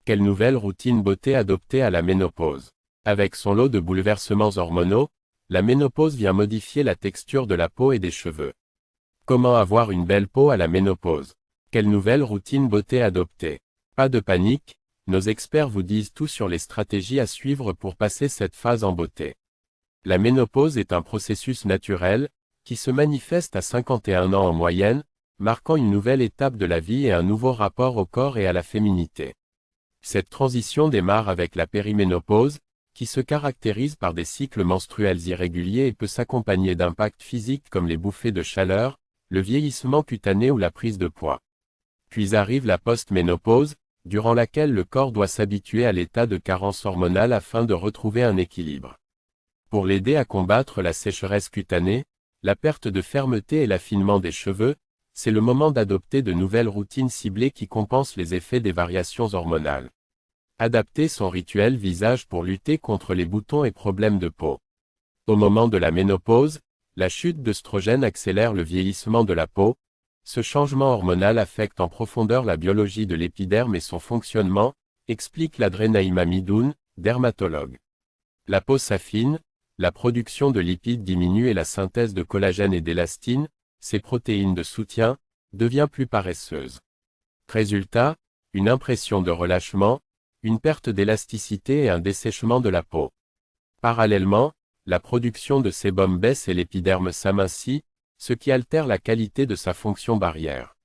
Quelle nouvelle routine beauté adopter à la ménopause? Avec son lot de bouleversements hormonaux, la ménopause vient modifier la texture de la peau et des cheveux. Comment avoir une belle peau à la ménopause? Quelle nouvelle routine beauté adopter? Pas de panique, nos experts vous disent tout sur les stratégies à suivre pour passer cette phase en beauté. La ménopause est un processus naturel, qui se manifeste à 51 ans en moyenne, marquant une nouvelle étape de la vie et un nouveau rapport au corps et à la féminité. Cette transition démarre avec la périménopause, qui se caractérise par des cycles menstruels irréguliers et peut s'accompagner d'impacts physiques comme les bouffées de chaleur, le vieillissement cutané ou la prise de poids. Puis arrive la post-ménopause, durant laquelle le corps doit s'habituer à l'état de carence hormonale afin de retrouver un équilibre. Pour l'aider à combattre la sécheresse cutanée, la perte de fermeté et l'affinement des cheveux, c'est le moment d'adopter de nouvelles routines ciblées qui compensent les effets des variations hormonales. Adapter son rituel visage pour lutter contre les boutons et problèmes de peau. Au moment de la ménopause, la chute d'œstrogène accélère le vieillissement de la peau. Ce changement hormonal affecte en profondeur la biologie de l'épiderme et son fonctionnement, explique l'Adré Naïma Midoun, dermatologue. La peau s'affine, la production de lipides diminue et la synthèse de collagène et d'élastine, ces protéines de soutien, devient plus paresseuse. Résultat, une impression de relâchement, une perte d'élasticité et un dessèchement de la peau. Parallèlement, la production de sébum baisse et l'épiderme s'amincit, ce qui altère la qualité de sa fonction barrière.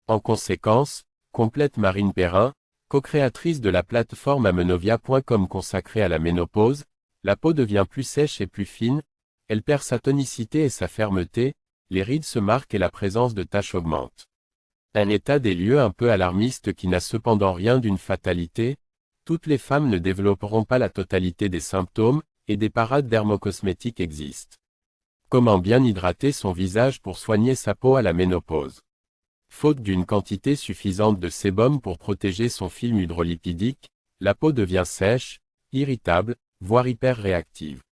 En conséquence, complète Marine Perrin, co-créatrice de la plateforme amenovia.com consacrée à la ménopause, la peau devient plus sèche et plus fine, elle perd sa tonicité et sa fermeté, les rides se marquent et la présence de taches augmente. Un état des lieux un peu alarmiste qui n'a cependant rien d'une fatalité, toutes les femmes ne développeront pas la totalité des symptômes, et des parades dermocosmétiques existent. Comment bien hydrater son visage pour soigner sa peau à la ménopause? Faute d'une quantité suffisante de sébum pour protéger son film hydrolipidique, la peau devient sèche, irritable, voire hyperréactive.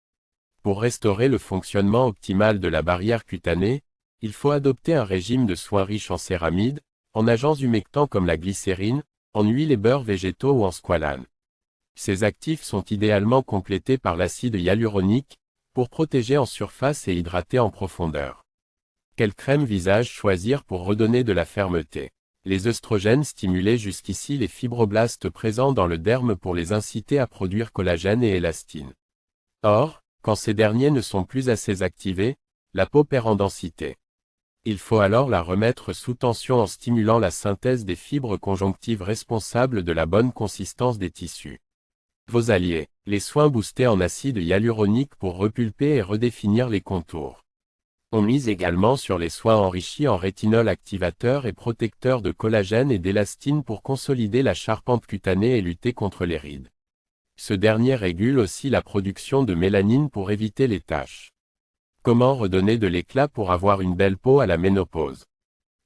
Pour restaurer le fonctionnement optimal de la barrière cutanée, il faut adopter un régime de soins riche en céramides, en agents humectants comme la glycérine, en huiles et beurres végétaux ou en squalane. Ces actifs sont idéalement complétés par l'acide hyaluronique, pour protéger en surface et hydrater en profondeur. Quelle crème visage choisir pour redonner de la fermeté? Les œstrogènes stimulaient jusqu'ici les fibroblastes présents dans le derme pour les inciter à produire collagène et élastine. Or, quand ces derniers ne sont plus assez activés, la peau perd en densité. Il faut alors la remettre sous tension en stimulant la synthèse des fibres conjonctives responsables de la bonne consistance des tissus. Vos alliés, les soins boostés en acide hyaluronique pour repulper et redéfinir les contours. On mise également sur les soins enrichis en rétinol activateur et protecteur de collagène et d'élastine pour consolider la charpente cutanée et lutter contre les rides. Ce dernier régule aussi la production de mélanine pour éviter les taches. Comment redonner de l'éclat pour avoir une belle peau à la ménopause?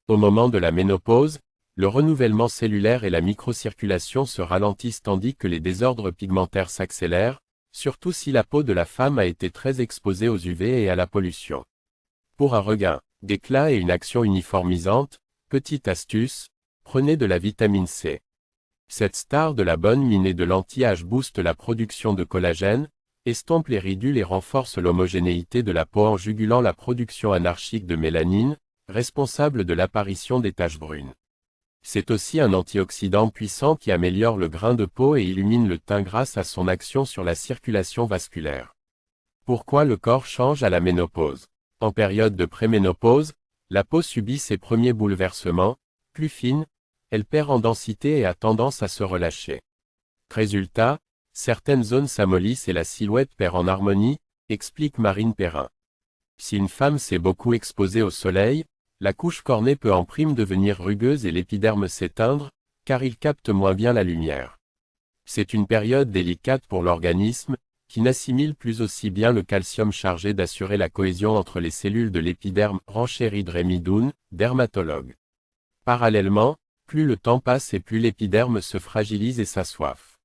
Au moment de la ménopause, le renouvellement cellulaire et la microcirculation se ralentissent tandis que les désordres pigmentaires s'accélèrent, surtout si la peau de la femme a été très exposée aux UV et à la pollution. Pour un regain d'éclat et une action uniformisante, petite astuce, prenez de la vitamine C. Cette star de la bonne mine et de l'anti-âge booste la production de collagène, estompe les ridules et renforce l'homogénéité de la peau en jugulant la production anarchique de mélanine, responsable de l'apparition des taches brunes. C'est aussi un antioxydant puissant qui améliore le grain de peau et illumine le teint grâce à son action sur la circulation vasculaire. Pourquoi le corps change à la ménopause? En période de préménopause, la peau subit ses premiers bouleversements, plus fine, elle perd en densité et a tendance à se relâcher. Résultat, certaines zones s'amollissent et la silhouette perd en harmonie, explique Marine Perrin. Si une femme s'est beaucoup exposée au soleil, la couche cornée peut en prime devenir rugueuse et l'épiderme s'éteindre, car il capte moins bien la lumière. C'est une période délicate pour l'organisme, qui n'assimile plus aussi bien le calcium chargé d'assurer la cohésion entre les cellules de l'épiderme, renchérit Adré Midoun, dermatologue. Parallèlement, plus le temps passe et plus l'épiderme se fragilise et s'assoiffe.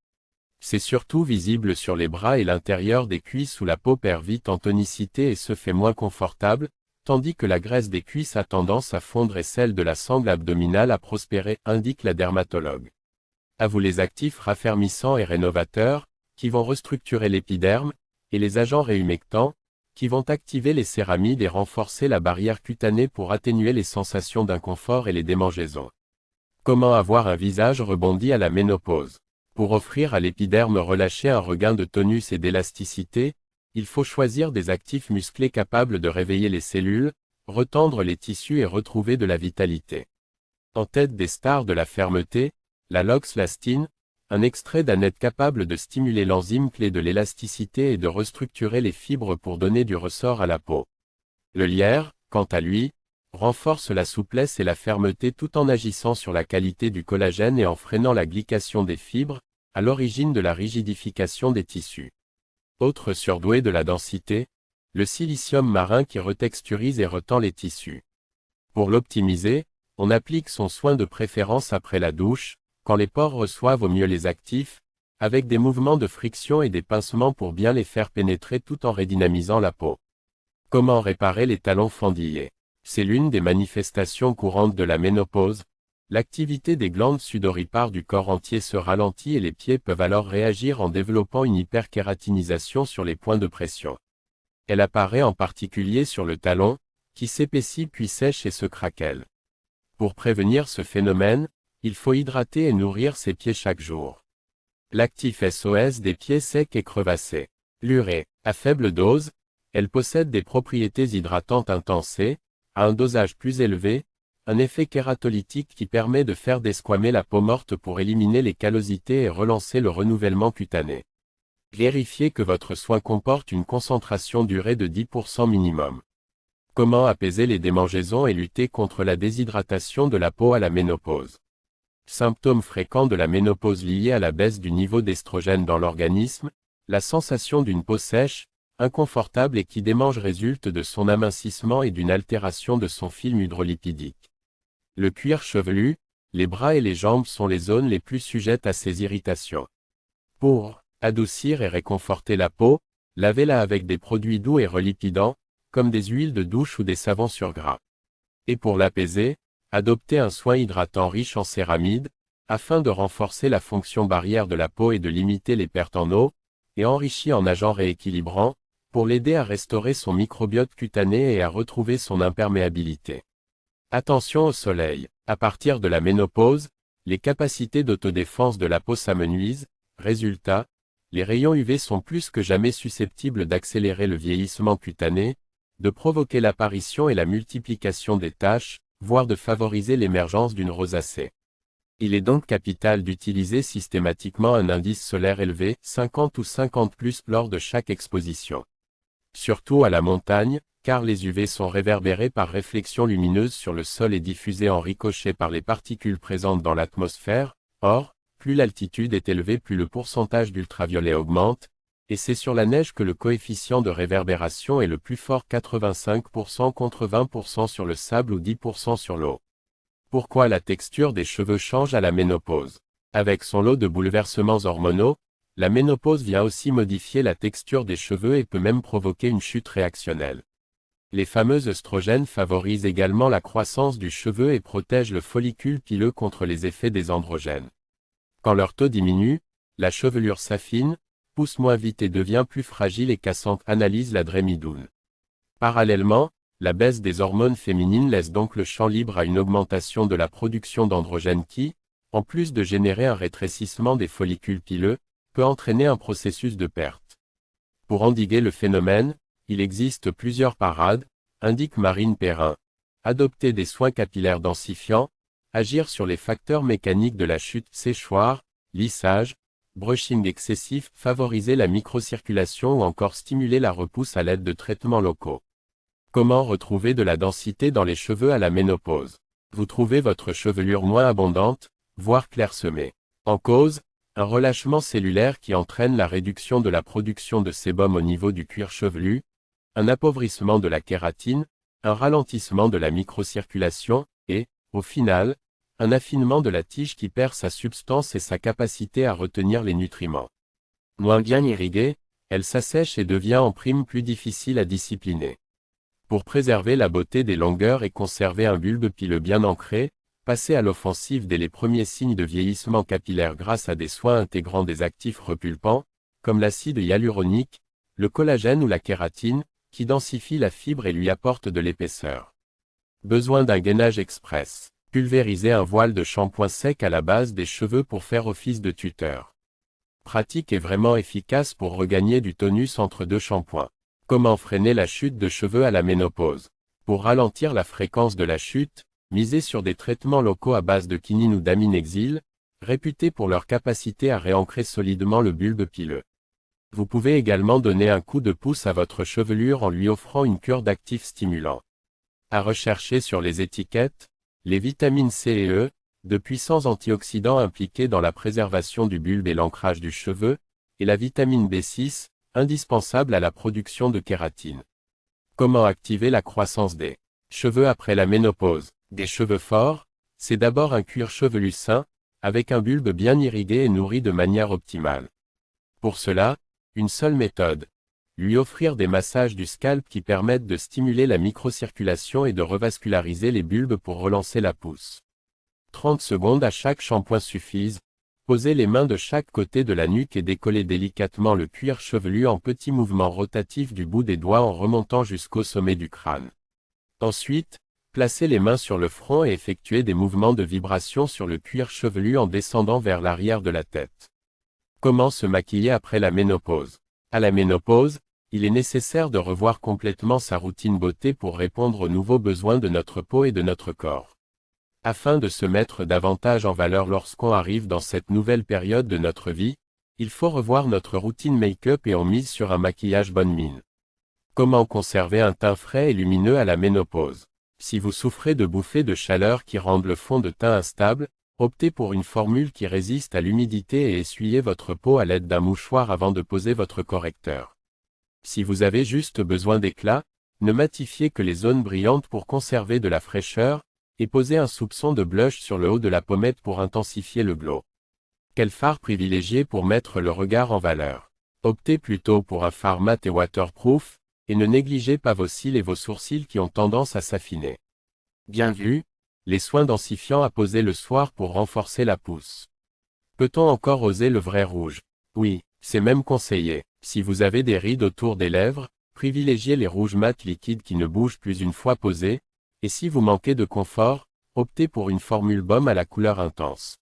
C'est surtout visible sur les bras et l'intérieur des cuisses où la peau perd vite en tonicité et se fait moins confortable, tandis que la graisse des cuisses a tendance à fondre et celle de la sangle abdominale à prospérer, indique la dermatologue. À vous les actifs raffermissants et rénovateurs, qui vont restructurer l'épiderme, et les agents réhumectants, qui vont activer les céramides et renforcer la barrière cutanée pour atténuer les sensations d'inconfort et les démangeaisons. Comment avoir un visage rebondi à la ménopause? Pour offrir à l'épiderme relâché un regain de tonus et d'élasticité, il faut choisir des actifs musclés capables de réveiller les cellules, retendre les tissus et retrouver de la vitalité. En tête des stars de la fermeté, la loxlastine, un extrait d'aneth capable de stimuler l'enzyme clé de l'élasticité et de restructurer les fibres pour donner du ressort à la peau. Le lierre, quant à lui, renforce la souplesse et la fermeté tout en agissant sur la qualité du collagène et en freinant la glycation des fibres, à l'origine de la rigidification des tissus. Autre surdoué de la densité, le silicium marin qui retexturise et retend les tissus. Pour l'optimiser, on applique son soin de préférence après la douche, quand les pores reçoivent au mieux les actifs, avec des mouvements de friction et des pincements pour bien les faire pénétrer tout en redynamisant la peau. Comment réparer les talons fendillés? C'est l'une des manifestations courantes de la ménopause. L'activité des glandes sudoripares du corps entier se ralentit et les pieds peuvent alors réagir en développant une hyperkératinisation sur les points de pression. Elle apparaît en particulier sur le talon, qui s'épaissit puis sèche et se craquelle. Pour prévenir ce phénomène, il faut hydrater et nourrir ses pieds chaque jour. L'actif SOS des pieds secs et crevassés. L'urée, à faible dose, elle possède des propriétés hydratantes intenses et, à un dosage plus élevé, un effet kératolytique qui permet de faire desquamer la peau morte pour éliminer les callosités et relancer le renouvellement cutané. Vérifiez que votre soin comporte une concentration d'urée de 10% minimum. Comment apaiser les démangeaisons et lutter contre la déshydratation de la peau à la ménopause? Symptômes fréquents de la ménopause liés à la baisse du niveau d'estrogène dans l'organisme, la sensation d'une peau sèche, inconfortable et qui démange résulte de son amincissement et d'une altération de son film hydrolipidique. Le cuir chevelu, les bras et les jambes sont les zones les plus sujettes à ces irritations. Pour adoucir et réconforter la peau, lavez-la avec des produits doux et relipidants, comme des huiles de douche ou des savons sur gras. Et pour l'apaiser, adoptez un soin hydratant riche en céramides, afin de renforcer la fonction barrière de la peau et de limiter les pertes en eau, et enrichi en agents rééquilibrants, pour l'aider à restaurer son microbiote cutané et à retrouver son imperméabilité. Attention au soleil. À partir de la ménopause, les capacités d'autodéfense de la peau s'amenuisent. Résultat, les rayons UV sont plus que jamais susceptibles d'accélérer le vieillissement cutané, de provoquer l'apparition et la multiplication des taches, voire de favoriser l'émergence d'une rosacée. Il est donc capital d'utiliser systématiquement un indice solaire élevé, 50 ou 50+, lors de chaque exposition. Surtout à la montagne, car les UV sont réverbérés par réflexion lumineuse sur le sol et diffusés en ricochet par les particules présentes dans l'atmosphère. Or, plus l'altitude est élevée, plus le pourcentage d'ultraviolet augmente, et c'est sur la neige que le coefficient de réverbération est le plus fort, 85% contre 20% sur le sable ou 10% sur l'eau. Pourquoi la texture des cheveux change à la ménopause? Avec son lot de bouleversements hormonaux, la ménopause vient aussi modifier la texture des cheveux et peut même provoquer une chute réactionnelle. Les fameux œstrogènes favorisent également la croissance du cheveu et protègent le follicule pileux contre les effets des androgènes. Quand leur taux diminue, la chevelure s'affine, pousse moins vite et devient plus fragile et cassante, analyse la Drémidoun. Parallèlement, la baisse des hormones féminines laisse donc le champ libre à une augmentation de la production d'androgènes qui, en plus de générer un rétrécissement des follicules pileux, peut entraîner un processus de perte. Pour endiguer le phénomène, il existe plusieurs parades, indique Marine Perrin. Adopter des soins capillaires densifiants, agir sur les facteurs mécaniques de la chute, séchoir, lissage, brushing excessif, favoriser la microcirculation ou encore stimuler la repousse à l'aide de traitements locaux. Comment retrouver de la densité dans les cheveux à la ménopause? Vous trouvez votre chevelure moins abondante, voire clairsemée. En cause, un relâchement cellulaire qui entraîne la réduction de la production de sébum au niveau du cuir chevelu, un appauvrissement de la kératine, un ralentissement de la microcirculation, et, au final, un affinement de la tige qui perd sa substance et sa capacité à retenir les nutriments. Moins bien irriguée, elle s'assèche et devient en prime plus difficile à discipliner. Pour préserver la beauté des longueurs et conserver un bulbe pileux bien ancré, Passez à l'offensive dès les premiers signes de vieillissement capillaire grâce à des soins intégrant des actifs repulpants, comme l'acide hyaluronique, le collagène ou la kératine, qui densifient la fibre et lui apportent de l'épaisseur. Besoin d'un gainage express. Pulvérisez un voile de shampoing sec à la base des cheveux pour faire office de tuteur. Pratique et vraiment efficace pour regagner du tonus entre deux shampoings. Comment freiner la chute de cheveux à la ménopause? Pour ralentir la fréquence de la chute, misez sur des traitements locaux à base de quinine ou d'aminexile, réputés pour leur capacité à réancrer solidement le bulbe pileux. Vous pouvez également donner un coup de pouce à votre chevelure en lui offrant une cure d'actifs stimulants. À rechercher sur les étiquettes, les vitamines C et E, de puissants antioxydants impliqués dans la préservation du bulbe et l'ancrage du cheveu, et la vitamine B6, indispensable à la production de kératine. Comment activer la croissance des cheveux après la ménopause? Des cheveux forts, c'est d'abord un cuir chevelu sain, avec un bulbe bien irrigué et nourri de manière optimale. Pour cela, une seule méthode. Lui offrir des massages du scalp qui permettent de stimuler la microcirculation et de revasculariser les bulbes pour relancer la pousse. 30 secondes à chaque shampoing suffisent. Posez les mains de chaque côté de la nuque et décollez délicatement le cuir chevelu en petits mouvements rotatifs du bout des doigts en remontant jusqu'au sommet du crâne. Ensuite, placez les mains sur le front et effectuez des mouvements de vibration sur le cuir chevelu en descendant vers l'arrière de la tête. Comment se maquiller après la ménopause? À la ménopause, il est nécessaire de revoir complètement sa routine beauté pour répondre aux nouveaux besoins de notre peau et de notre corps. Afin de se mettre davantage en valeur lorsqu'on arrive dans cette nouvelle période de notre vie, il faut revoir notre routine make-up et on mise sur un maquillage bonne mine. Comment conserver un teint frais et lumineux à la ménopause? Si vous souffrez de bouffées de chaleur qui rendent le fond de teint instable, optez pour une formule qui résiste à l'humidité et essuyez votre peau à l'aide d'un mouchoir avant de poser votre correcteur. Si vous avez juste besoin d'éclat, ne matifiez que les zones brillantes pour conserver de la fraîcheur, et posez un soupçon de blush sur le haut de la pommette pour intensifier le glow. Quel fard privilégier pour mettre le regard en valeur? Optez plutôt pour un fard mat et waterproof, et ne négligez pas vos cils et vos sourcils qui ont tendance à s'affiner. Bien vu, les soins densifiants à poser le soir pour renforcer la pousse. Peut-on encore oser le vrai rouge? Oui, c'est même conseillé. Si vous avez des rides autour des lèvres, privilégiez les rouges mat liquides qui ne bougent plus une fois posés, et si vous manquez de confort, optez pour une formule baume à la couleur intense.